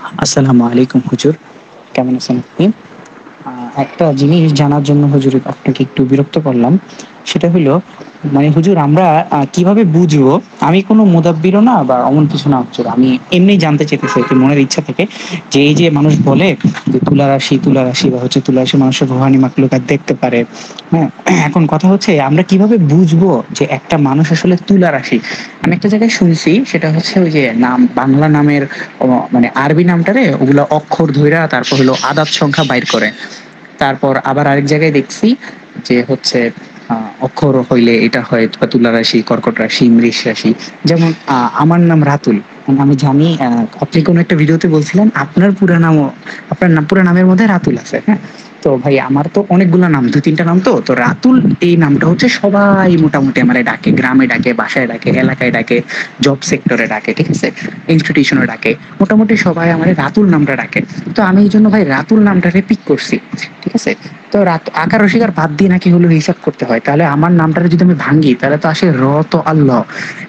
আসসালামু আলাইকুম হুজুর, কেমন আছেন আপনি? একটা জিনিস জানার জন্য হুজুর আপনাকে একটু বিরক্ত করলাম। সেটা হইলো মানে হুজুর আমরা কিভাবে বুঝবো, আমি কোনো মুদাব্বিরও না বা অমন কিছু না হুজুর। আমি এমনিই জানতে চাইতেছি আরকি মনের ইচ্ছা থেকে যে এই যে মানুষ বলে যে তুলা রাশি বা হচ্ছে তুলা রাশি মানুষের রুহানি মাখলুকাত দেখতে পারে। হ্যাঁ? এখন কথা হচ্ছে আমরা কিভাবে বুঝবো যে একটা মানুষ আসলে তুলা রাশি? আমি একটা জায়গায় শুনছি সেটা হচ্ছে ওই যে নাম বাংলা নামের মানে আরবি নামটারে ওগুলা অক্ষর ধইরা তারপর হলো আদাদ সংখ্যা বাইর করে। তারপর আবার আরেক জায়গায় দেখছি যে হচ্ছে অক্ষর হইলে এটা হয় বা তুলা রাশি, কর্কট রাশি, মৃষ রাশি। যেমন আমার নাম রাতুল। আমি জানি আপনি কোনো একটা ভিডিওতে বলছিলেন আপনার পুরা নামের মধ্যে রাতুল আছে, হ্যাঁ? তো ভাই আমার তো অনেকগুলো নাম, দুই তিনটা নাম, তো রাতুল এই নামটা হচ্ছে সবাই মোটামুটি আমারে ডাকে, গ্রামে ডাকে, বাসায় ডাকে, এলাকায় ডাকে, জব সেক্টরে ডাকে, ঠিক আছে, ইনস্টিটিউশনে ডাকে, মোটামুটি সবাই আমারে রাতুল নামটা ডাকে। তো আমি এই জন্য ভাই রাতুল নামটাকে পিক করছি, ঠিক আছে। তো রাত আকার রসিকার বাদ দিয়ে নাকি হলো হিসাব করতে হয়, তাহলে আমার নামটারে যদি আমি ভাঙি তাহলে তো আসে র, তো আল্লাহ।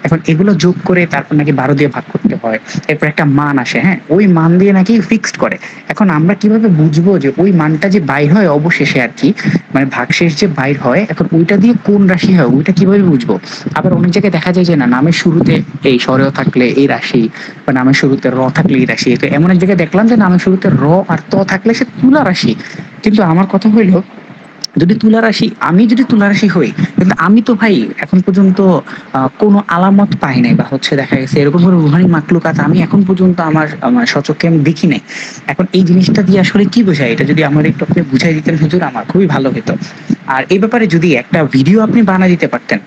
এখন এগুলো যোগ করে তারপর নাকি 12 দিয়ে ভাগ করতে হয়, এরপর একটা মান আসে, হ্যাঁ, ওই মান দিয়ে নাকি ফিক্সড করে। এখন আমরা কিভাবে বুঝবো যে ওই মানটা যে বাইর হয় অবশেষে আর কি, মানে ভাগশেষ যে বাইর হয়, এখন ওইটা দিয়ে কোন রাশি হয় ওইটা কিভাবে বুঝবো? আবার অনেক জায়গায় দেখা যায় যে না, নামের শুরুতে এই স্বরেও থাকলে এই রাশি, বা নামের শুরুতে র থাকলে এই রাশি। তো এমন এক জায়গায় দেখলাম যে নামের শুরুতে র আর ত থাকলে সে তুলা রাশি। কিন্তু আমার কথা হইলো, যদি তুলা রাশি হই, কিন্তু আমি তো ভাই এখন পর্যন্ত কোনো আলামত পাই নাই, বা হচ্ছে দেখা গেছে এরকম কোনো রুহানি মাকলুকাত আমি এখন পর্যন্ত আমার আমার স্বচক্ষে আমি দেখি নাই। এখন এই জিনিসটা দিয়ে আসলে কি বোঝায়, এটা যদি আমার একটু আপনি বুঝাই দিতেন হুজুর, আমার খুবই ভালো হতো। আর এই ব্যাপারে যদি একটা ভিডিও আপনি বানা দিতে পারতেন।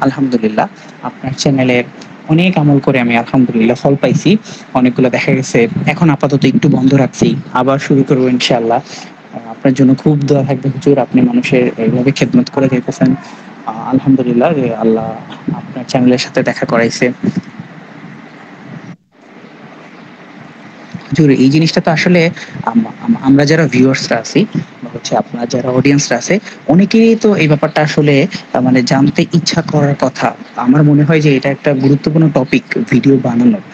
আলহামদুলিল্লাহ, আপনার চ্যানেলের অনেক আমল করে আমি আলহামদুলিল্লাহ ফল পাইছি। অনেকগুলো দেখা গেছে, এখন আপাতত একটু বন্ধ রাখছি, আবার শুরু করবো ইনশাআল্লাহ। আপনার জন্য খুব দোয়া থাকবে হুজুর, আপনি মানুষের এইভাবে খেদমত করে যেতেছেন। আলহামদুলিল্লাহ যে আল্লাহ আপনার চ্যানেলের সাথে দেখা করাইছে। হুজুর এই জিনিসটা তো আসলে আমরা যারা ভিউয়ার্সরা আছি বা হচ্ছে আপনার যারা অডিয়েন্সরা আছে, অনেকেরই তো এই ব্যাপারটা আসলে মানে জানতে ইচ্ছা করার কথা। আমার মনে হয় যে এটা একটা গুরুত্বপূর্ণ টপিক ভিডিও বানানোর,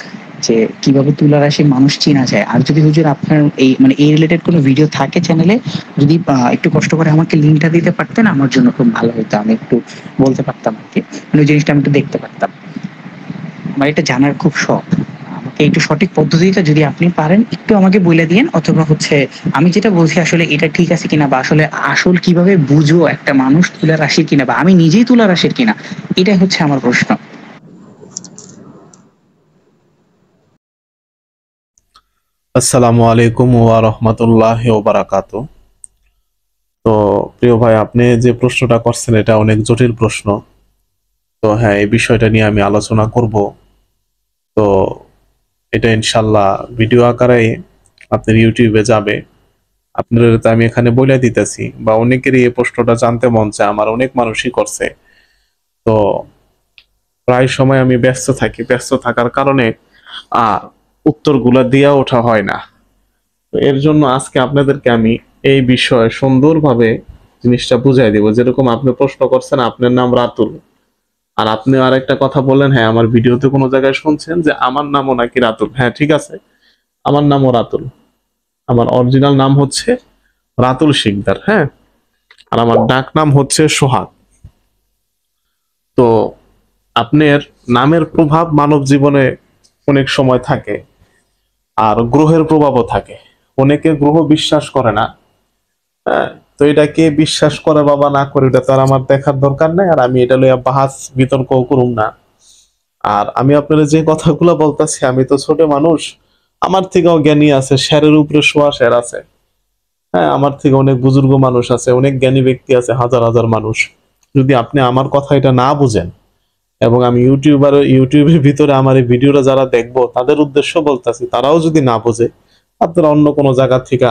যে কিভাবে তুলা রাশির মানুষ চেনা যায়। আর যদি হুজুর আপনার এই মানে এই রিলেটেড কোনো ভিডিও থাকে চ্যানেলে, যদি একটু কষ্ট করে আমাকে লিঙ্কটা দিতে পারতেন আমার জন্য খুব ভালো হতো, আমি একটু বলতে পারতাম আর কি, মানে ওই জিনিসটা আমি একটু দেখতে পারতাম। আমার এটা জানার খুব শখ। আমাকে একটু সঠিক পদ্ধতিটা যদি আপনি পারেন একটু আমাকে বলে দিয়েন, অথবা হচ্ছে আমি যেটা বলছি আসলে এটা ঠিক আছে কিনা, বা আসলে আসল কিভাবে বুঝবো একটা মানুষ তুলা রাশির কিনা, বা আমি নিজেই তুলা রাশির কিনা, এটাই হচ্ছে আমার প্রশ্ন। আসসালামু আলাইকুম ওয়া রাহমাতুল্লাহি ওয়া বারাকাতু। তো প্রিয় ভাই, আপনি যে প্রশ্নটা করছেন এটা অনেক জটিল প্রশ্ন। তো হ্যাঁ, এই বিষয়টা নিয়ে আমি আলোচনা করব। তো এটা ইনশাল্লাহ ভিডিও আকারে আপনার ইউটিউবে যাবে। আপনাদের তো আমি এখানে বলে দিতেছি, বা অনেকেরই এই প্রশ্নটা জানতে মন চায়, আমার অনেক মানুষই করছে। তো প্রায় সময় আমি ব্যস্ত থাকি, ব্যস্ত থাকার কারণে আহ উত্তরগুলা দিয়া ওঠা হয় না। তো এর জন্য আজকে আপনাদেরকে আমি এই বিষয়ে সুন্দরভাবে জিনিসটা বুঝাই দিব। যেরকম আপনি প্রশ্ন করছেন আপনার নাম রাতুল, আর আপনি আরেকটা কথা বললেন, হ্যাঁ আমার ভিডিওতে কোনো জায়গায় শুনছেন যে আমার নামও নাকি রাতুল। হ্যাঁ ঠিক আছে, আমার নামও রাতুল। আমার অরিজিনাল নাম হচ্ছে রাতুল শিকদার, হ্যাঁ। আর আমার ডাক নাম হচ্ছে সোহাগ। তো আপনার নামের প্রভাব মানব জীবনে অনেক সময় থাকে, আর গ্রহের প্রভাবও থাকে। অনেকে গ্রহ বিশ্বাস করে না, হ্যাঁ। তো এটা কে বিশ্বাস করে বাবা না করে এটা তো আর আমার দেখার দরকার নাই, আর আমি এটা লইয়া বাহাস বিতর্ক করুম না। আর আমি আপনারা যে কথাগুলো বলতেছি, আমি তো ছোট মানুষ, আমার থেকেও জ্ঞানী আছে, শেরের উপরে শোয়া শের আছে। হ্যাঁ, আমার থেকে অনেক বুজুর্গ মানুষ আছে, অনেক জ্ঞানী ব্যক্তি আছে, হাজার হাজার মানুষ। যদি আপনি আমার কথা এটা না বুঝেন, এবং আমি ইউটিউবের ভিতরে আমার এই ভিডিওটা যারা দেখবো তাদের উদ্দেশ্য বলতেছি, তারাও যদি না বোঝে, আপনারা অন্য কোনো জায়গা থেকে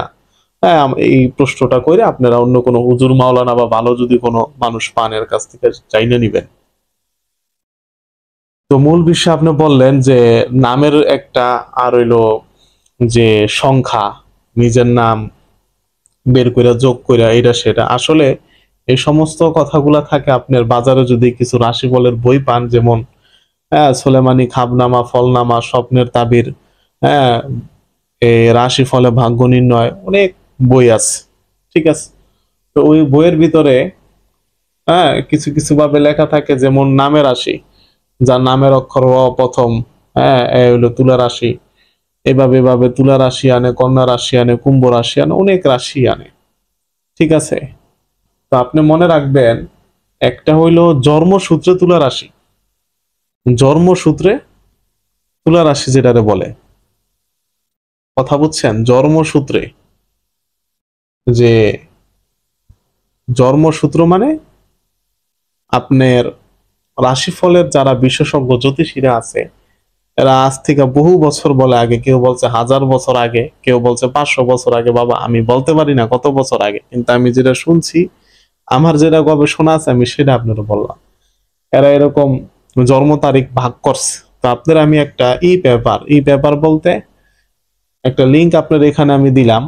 হ্যাঁ এই প্রশ্নটা করে আপনারা অন্য কোনো হুজুর মাওলানা বা ভালো যদি কোনো মানুষ পান এর কাছ থেকে চাইলে নিবেন। তো মূল বিষয় আপনি বললেন যে নামের একটা আর হইলো যে সংখ্যা, নিজের নাম বের করে যোগ করে এটা সেটা। আসলে এই সমস্ত কথাগুলা থাকে আপনার বাজারে যদি কিছু রাশিফলের বই পান, যেমন হ্যাঁ সুলেমানি, খাবনামা, ফলনামা, স্বপ্নের তাবির, হ্যাঁ, এই রাশি ফলে ভাগ্য নির্ণয় অনেক বই আছে, ঠিক আছে। তো ওই বইয়ের ভিতরে হ্যাঁ কিছু কিছু ভাবে লেখা থাকে, যেমন নামের রাশি, যার নামের অক্ষর অ প্রথম, হ্যাঁ এ হইলো তুলা রাশি, এভাবে এভাবে তুলা রাশি আনে, কন্যা রাশি আনে, কুম্ভ রাশি আনে, অনেক রাশি আনে, ঠিক আছে। তো আপনি মনে রাখবেন, একটা হইলো জন্মসূত্রে তুলা রাশি, জন্মসূত্রে তুলা রাশি যেটারে বলে, কথা বুঝছেন, জন্মসূত্রে, যে জন্মসূত্র মানে আপনার রাশিফলের যারা বিশেষজ্ঞ জ্যোতিষীরা আছে, এরা আজ থেকে বহু বছর বলে আগে, কেউ বলছে 1000 বছর আগে, কেউ বলছে 500 বছর আগে, বাবা আমি বলতে পারি না কত বছর আগে, কিন্তু আমি যেটা শুনছি, আমার যেটা গবেষণা আছে আমি সেটা আপনারা বললাম। এরা এরকম জন্ম তারিখ ভাগ করছে। তো আপনার আমি একটা ই পেপার বলতে একটা লিংক আপনার এখানে আমি দিলাম,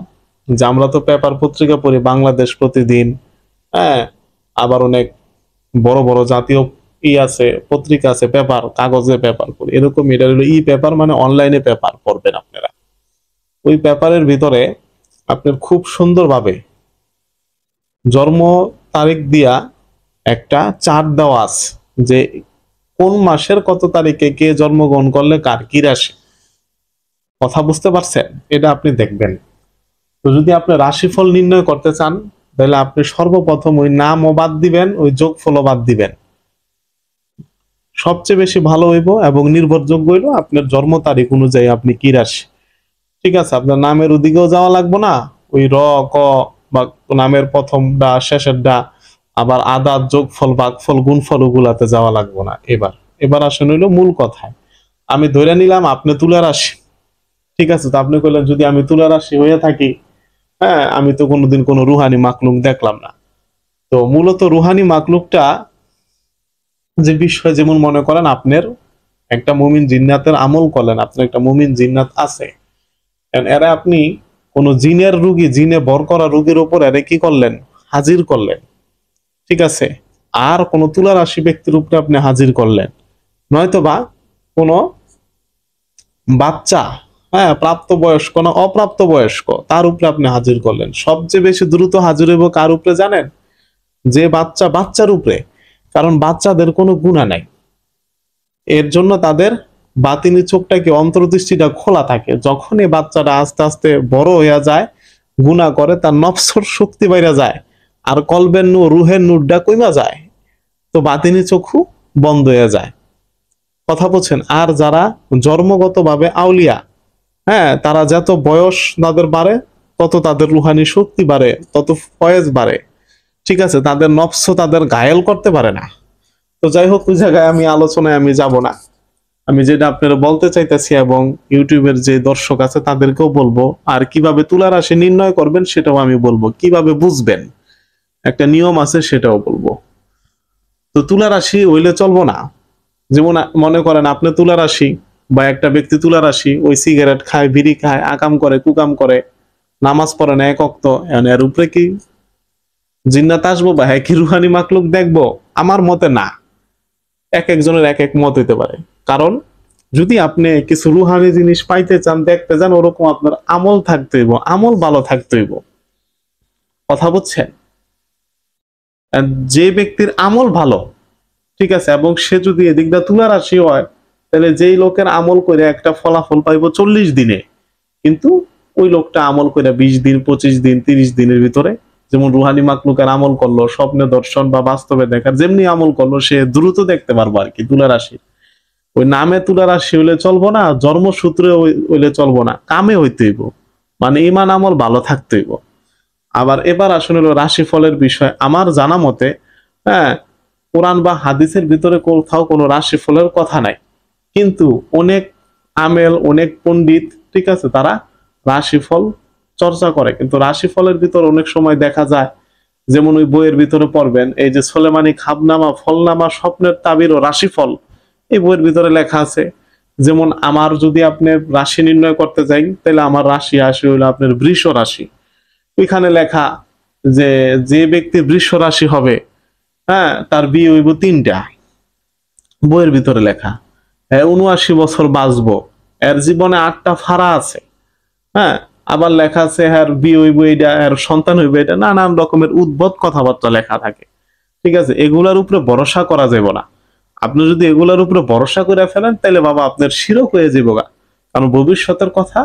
যে আমরা তো পেপার পত্রিকা পড়ি, বাংলাদেশ প্রতিদিন, হ্যাঁ, আবার অনেক বড় বড় জাতীয় আছে, পত্রিকা আছে, পেপার, কাগজে পেপার পড়ি, এরকম এটা হলো ই পেপার, মানে অনলাইনে পেপার পড়বেন আপনারা। ওই পেপারের ভিতরে আপনার খুব সুন্দরভাবে জন্ম তারিখ দিয়া একটা চার্ট দেওয়া আছে, যে কোন মাসের কত তারিখে কে জন্মগ্রহণ করলে কার কি রাশি, কথা বুঝতে পারছেন? এটা আপনি দেখবেন। তো যদি আপনি রাশিফল নির্ণয় করতে চান, তাহলে আপনি সর্বপ্রথম ওই নামও বাদ দিবেন, ওই যোগফলও বাদ দিবেন। সবচেয়ে বেশি ভালো হইব এবং নির্ভরযোগ্য হইলো আপনার জন্ম তারিখ অনুযায়ী আপনি কি রাশি, ঠিক আছে। আপনার নামের ওদিকেও যাওয়া লাগবে না, ওই র ক বা নামের প্রথমটা শেষেরটা, আবার আদার যোগফল ভাগফল গুণফল ওগুলাতে যাওয়া লাগবে না। এবার এবার আসেন হইলো মূল কথায়। আমি ধরে নিলাম আপনি তুলা রাশি, ঠিক আছে। তো আপনি কইলেন যদি আমি তুলা রাশি হয়ে থাকি, হ্যাঁ আমি তো কোনোদিন কোনো রুহানি মাকলুক দেখলাম না। তো মূলত রুহানি মাকলুকটা যে বিষয়, যেমন মনে করেন আপনার একটা মুমিন জিন্নাতের আমল করলেন, আপনার একটা মুমিন জিন্নাত আছে, এরা আপনি কোন জিনের রুগী, জিনে ভর করা রুগীর উপর এরা কি করলেন, হাজির করলেন, ঠিক আছে। আর কোন তুলা রাশি ব্যক্তির উপরে আপনি হাজির করলেন, নয়তো বা কোন বাচ্চা, হ্যাঁ প্রাপ্ত বয়স্ক না অপ্রাপ্ত বয়স্ক, তার উপরে আপনি হাজির করলেন। সবচেয়ে বেশি দ্রুত হাজির হইব কার উপরে জানেন? যে বাচ্চার উপরে। কারণ বাচ্চাদের কোনো গুণা নাই, এর জন্য তাদের বাতিনি চোখটাকে, অন্তর্দৃষ্টিটা খোলা থাকে। যখন এই বাচ্চাটা আস্তে আস্তে বড় হইয়া যায়, গুনাহ করে, তার নফসর শক্তি বাইরা যায়, আর কলবের নূর, রুহের নূরটা কইমা যায়, তো বাতিনি চক্ষু বন্ধ হয়ে যায়, কথা বলছেন। আর যারা জন্মগতভাবে আউলিয়া, হ্যাঁ তারা যত বয়স তাদের বাড়ে, তত তাদের রুহানি শক্তি বাড়ে, তত ফয়েজ বাড়ে, ঠিক আছে। তাদের নফস তাদের ঘায়েল করতে পারে না। তো যাই হোক, ওই জায়গায় আমি আলোচনায় আমি যাব না। আমি যেটা আপনারা বলতে চাইতেছি, এবং ইউটিউবের যে দর্শক আছে তাদেরকেও বলবো, আর কিভাবে তুলা রাশি নির্ণয় করবেন সেটাও আমি বলবো, কিভাবে বুঝবেন একটা নিয়ম আছে সেটাও বলবো। তো তুলা রাশি হইলে চলবো না। যেমন মনে করেন আপনি তুলা রাশি, বা একটা ব্যক্তি তুলা রাশি, ওই সিগারেট খায়, বিড়ি খায়, আকাম করে, কুকাম করে, নামাজ পড়ে না এক ওয়াক্ত, এর উপরে কি জিন্নাত আসবো বা হ্যাঁ কি রুহানি মাকলুক দেখবো? আমার মতে না। এক একজনের এক এক মত হইতে পারে। কারণ যদি আপনি কিছু রুহানি জিনিস পাইতে চান, দেখতে চান, ওরকম আপনার আমল থাকতে হইব, আমল ভালো থাকতে হইব, কথা বুঝছেন। আর যে ব্যক্তির আমল ভালো, ঠিক আছে, এবং সে যদি এদিকটা তুলা রাশি হয়, তাহলে যেই লোকের আমল করে একটা ফলাফল পাইব 40 দিনে, কিন্তু ওই লোকটা আমল করে 20 দিন, 25 দিন, 30 দিনের ভিতরে, যেমন রুহানি মাকলুকের আমল করলো, স্বপ্নে দর্শন বা বাস্তবে দেখার যেমনি আমল করলো, সে দ্রুত দেখতে পারবো আর কি তুলা রাশি। ওই নামে তুলা রাশি হইলে চলবো না, জন্মসূত্রে হইলে চলবো না, কামে হইতে হইব, মানে ইমান আমল ভালো থাকতে হইব। আবার এবার আসলে হলো রাশি ফলের বিষয়। আমার জানা মতে, হ্যাঁ কোরআন বা হাদিসের ভিতরে কোথাও কোনো রাশি ফলের কথা নাই, কিন্তু অনেক আমেল, অনেক পণ্ডিত, ঠিক আছে, তারা রাশিফল চর্চা করে। কিন্তু রাশিফলের ভিতর অনেক সময় দেখা যায়, যেমন ওই বইয়ের ভিতরে পড়বেন, এই যে সোলেমানি খাবনামা, ফলনামা, স্বপ্নের তাবির ও রাশিফল, এই বইয়ের ভিতরে লেখা আছে। যেমন আমার যদি আপনি রাশি নির্ণয় করতে যাই, তাহলে আমার রাশি আসে হইলো আপনার বৃষ রাশি। ওইখানে লেখা যে যে ব্যক্তি বৃষ রাশি হবে, হ্যাঁ তার বিয়ে হইব 3টা, বইয়ের ভিতরে লেখা। হ্যাঁ 79 বছর বাঁচবো, এর জীবনে 8টা ফাড়া আছে, হ্যাঁ, আবার লেখা আছে হ্যাঁ বিয়ে হইব এটা, এর সন্তান হইবে এটা, নানান রকমের উদ্ভট কথাবার্তা লেখা থাকে। ঠিক আছে, এগুলার উপরে ভরসা করা যাবে না। আপনি যদি এগুলার উপরে ভরসা করে ফেলেন তাহলে বাবা আপনার শিরক হয়ে যাবে গা। কারণ ভবিষ্যতের কথা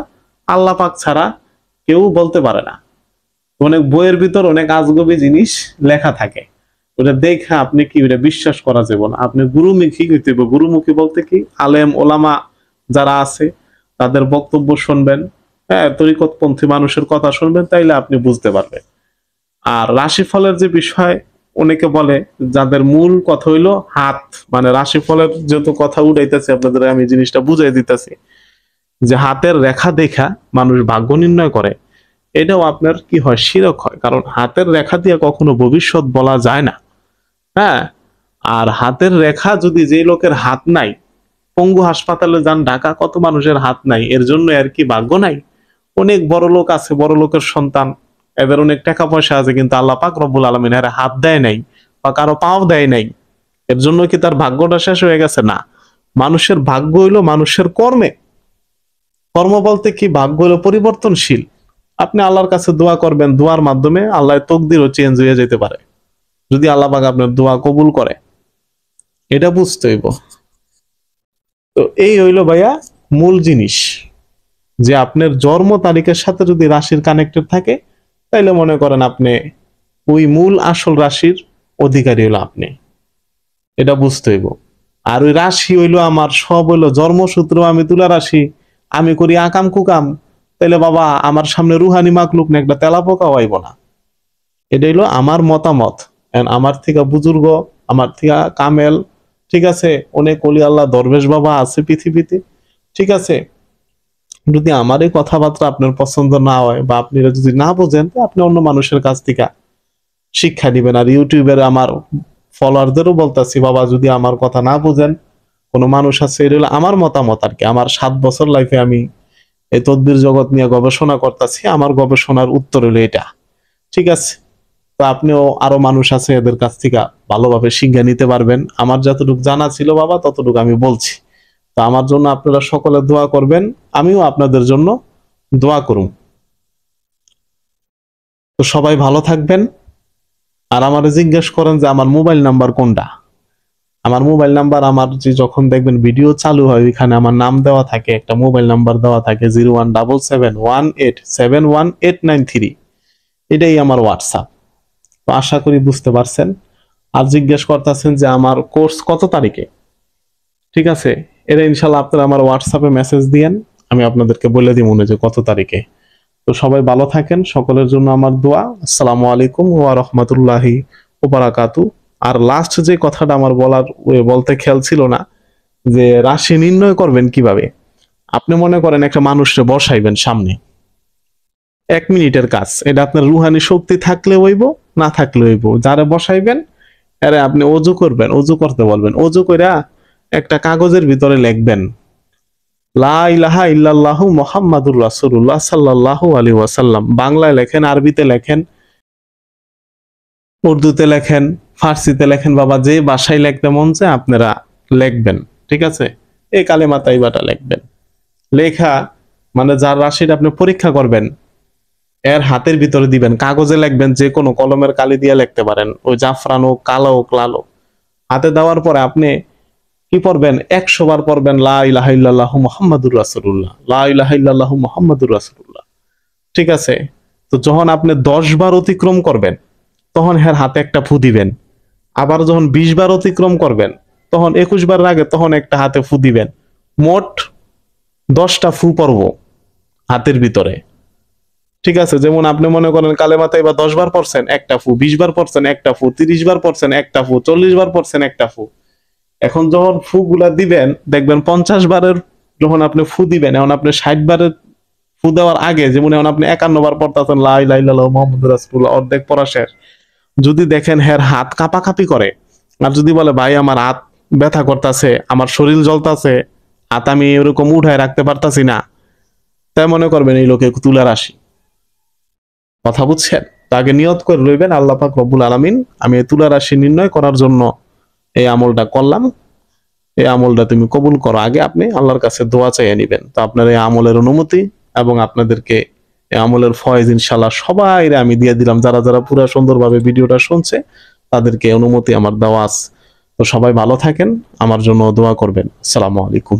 আল্লাহ পাক ছাড়া কেউ বলতে পারে না। অনেক বইয়ের ভিতর অনেক আজগবি জিনিস লেখা থাকে, ওটা দেখে আপনি কি ওটা বিশ্বাস করা যাবে না। আপনি গুরুমুখী হইতে হবে। গুরুমুখী বলতে কি, আলেম ওলামা যারা আছে তাদের বক্তব্য শুনবেন, হ্যাঁ, তরিকতপন্থী মানুষের কথা শুনবেন, তাইলে আপনি বুঝতে পারবেন। আর রাশিফলের যে বিষয়, অনেকে বলে যাদের মূল কথা হইলো হাত, মানে রাশিফলের যত কথা উঠাইতেছে আপনাদের আমি জিনিসটা বুঝাই দিতেছি, যে হাতের রেখা দেখা মানুষ ভাগ্য নির্ণয় করে, এটাও আপনার কি হয়, শিরক হয়। কারণ হাতের রেখা দিয়ে কখনো ভবিষ্যৎ বলা যায় না, হ্যাঁ। আর হাতের রেখা যদি, যে লোকের হাত নাই, পঙ্গু হাসপাতালে যান ঢাকা, কত মানুষের হাত নাই, এর জন্য আর কি ভাগ্য নাই? অনেক বড় লোক আছে, বড় লোকের সন্তান, এদের অনেক টাকা পয়সা আছে, কিন্তু আল্লাহ পাক রব্বুল আলামিন এর হাত দেয় নাই বা কারো পাও দেয় নাই, এর জন্য কি তার ভাগ্যটা শেষ হয়ে গেছে? না। মানুষের ভাগ্য হইলো মানুষের কর্মে। কর্ম বলতে কি, ভাগ্য হলো পরিবর্তনশীল। আপনি আল্লাহর কাছে দোয়া করবেন, দোয়ার মাধ্যমে আল্লাহর তকদিরও চেঞ্জ হয়ে যেতে পারে, যদি আল্লাহ পাক আপনার দোয়া কবুল করে। এটা বুঝতে হইব। তো এই হইলো ভাইয়া মূল জিনিস, যে আপনার জন্ম তারিখের সাথে যদি রাশির কানেক্টেড থাকে, তাইলে মনে করেন আপনি ওই মূল আসল রাশির অধিকারী হলো আপনি, এটা বুঝতে হইব। আর ওই রাশি হইলো আমার সব হইলো জন্মসূত্র, আমি তুলা রাশি, আমি করি আকাম কুকাম, তাইলে বাবা আমার সামনে রুহানি মাকলুক না একটা তেলা পোকা হইব না। এটা হইলো আমার মতামত। আমার থেকে বুজুর্গ, আমার থেকে কামেল, ঠিক আছে, অনেক অলি আল্লাহ দরবেশ বাবা আছে পৃথিবীতে, ঠিক আছে। যদি আমার এই কথাবার্তা আপনার পছন্দ না হয় বা আপনি যদি না বোঝেন, তো আপনি অন্য মানুষের কাছ থেকে শিক্ষা দিবেন। আর ইউটিউবের আমার ফলোয়ারদেরও বলতেছি, বাবা যদি আমার কথা না বুঝেন, কোনো মানুষ আছে, এটা হলো আমার মতামত আর কি। আমার 7 বছর লাইফে আমি এই তদ্বির জগৎ নিয়ে গবেষণা করতেছি, আমার গবেষণার উত্তর হলো এটা, ঠিক আছে। তো আপনিও আরো মানুষ আছে এদের কাছ থেকে ভালোভাবে শিক্ষা নিতে পারবেন। আমার যতটুকু জানা ছিল বাবা ততটুকু আমি বলছি। তো আমার জন্য আপনারা সকলে দোয়া করবেন, আমিও আপনাদের জন্য দোয়া করুম। তো সবাই ভালো থাকবেন। আর আমারে জিজ্ঞেস করেন যে আমার মোবাইল নাম্বার কোনটা। আমার মোবাইল নাম্বার, আমার যে যখন দেখবেন ভিডিও চালু হয় ওইখানে আমার নাম দেওয়া থাকে, একটা মোবাইল নাম্বার দেওয়া থাকে 017718718993। এটাই আমার হোয়াটসঅ্যাপ। তো আশা করি বুঝতে পারছেন। আর জিজ্ঞেস করতেছেন যে আমার কোর্স কত তারিখে, ঠিক আছে, এটা ইনশাল্লাহ আপনারা আমার হোয়াটসঅ্যাপে মেসেজ দিয়েন, আমি আপনাদেরকে বলে দিব যে কত তারিখে। তো সবাই ভালো থাকেন, সকলের জন্য আমার দোয়া। আসসালামু আলাইকুম ওয়া রাহমাতুল্লাহি ওয়া বারাকাতু। আর লাস্ট যে কথাটা আমার বলতে খেয়াল ছিল না, যে রাশি নির্ণয় করবেন কিভাবে। আপনি মনে করেন একটা মানুষকে বসাইবেন সামনে, 1 মিনিটের কাজ, এটা আপনার রুহানি শক্তি থাকলে হইব, না থাকলে হইব। যারা বসাইবেন আরে আপনি অজু করবেন, অজু করতে বলবেন, অজু কইরা একটা কাগজের ভিতরে লিখবেন লা ইলাহা ইল্লাল্লাহু মুহাম্মাদুর রাসূলুল্লাহ সাল্লাল্লাহু আলাইহি ওয়াসাল্লাম। বাংলায় লেখেন, আরবিতে লেখেন, উর্দুতে লেখেন, ফার্সিতে লেখেন, বাবা যে ভাষায় লিখতে মন চায় আপনারা লিখবেন, ঠিক আছে। এই কালেমা তাইবাটা লিখবেন। লেখা মানে যার রাশিটা আপনি পরীক্ষা করবেন এর হাতের ভিতরে দিবেন, কাগজে লিখবেন, যে কোনো কলমের কালি দিয়ে লিখতে পারেন, ওই জাফরান হোক, কালো হোক, লাল হোক। হাতে দেওয়ার পরে আপনি কি পড়বেন, 100 বার পড়বেন লা ইলাহা ইল্লাল্লাহু মুহাম্মাদুর রাসূলুল্লাহ, লা ইলাহা ইল্লাল্লাহু মুহাম্মাদুর রাসূলুল্লাহ, ঠিক আছে। তো যখন আপনি 10 বার অতিক্রম করবেন তখন এর হাতে একটা ফু দিবেন। আবার যখন 20 বার অতিক্রম করবেন তখন 21 বার আগে তখন একটা হাতে ফু দিবেন। মোট 10টা ফু পড়ব হাতের ভিতরে, ঠিক আছে। যেমন আপনি মনে করেন কালেমা তাইবা 10 বার পড়ছেন, একটা ফু, 20 বার পড়ছেন, একটা ফু, 30 বার পড়ছেন, একটা ফু, 40 বার পড়ছেন, একটা ফু। এখন যখন ফু গুলা দিবেন দেখবেন 50 বারের যখন আপনি ফু দিবেন, এখন আপনি 60 বারের ফু দেওয়ার আগে, যেমন এখন আপনি 51 বার পড়তেছেন লা ইলাহা ইল্লাল্লাহু মুহাম্মাদুর রাসূলুল্লাহ, অর্ধেক পড়া শেষ। যদি দেখেন হের হাত কাঁপাকাঁপি করে, আর যদি বলে ভাই আমার হাত ব্যথা করতেছে, আমার শরীর জ্বলতাছে, হাত আমি এরকম উঠায় রাখতে পারতাছি না, তাই মনে করবেন এই লোকে তুলা রাশি। কথা বুঝছেন? তো আগে নিয়ত করে রইবেন, আল্লাহ পাক রব্বুল আলামিন আমি এই তুলা রাশি নির্ণয় করার জন্য এই আমলটা করলাম, এই আমলটা তুমি কবুল করো। আগে আপনি আল্লাহর কাছে দোয়া চাইয়ে নিবেন। তো আপনার এই আমলের অনুমতি এবং আপনাদেরকে এই আমলের ফয়েজ ইনশাল্লাহ সবাই আমি দিয়ে দিলাম, যারা যারা পুরো সুন্দরভাবে ভিডিওটা শুনছে তাদেরকে অনুমতি আমার দেওয়া আছে। তো সবাই ভালো থাকেন, আমার জন্য দোয়া করবেন। আসসালামু আলাইকুম।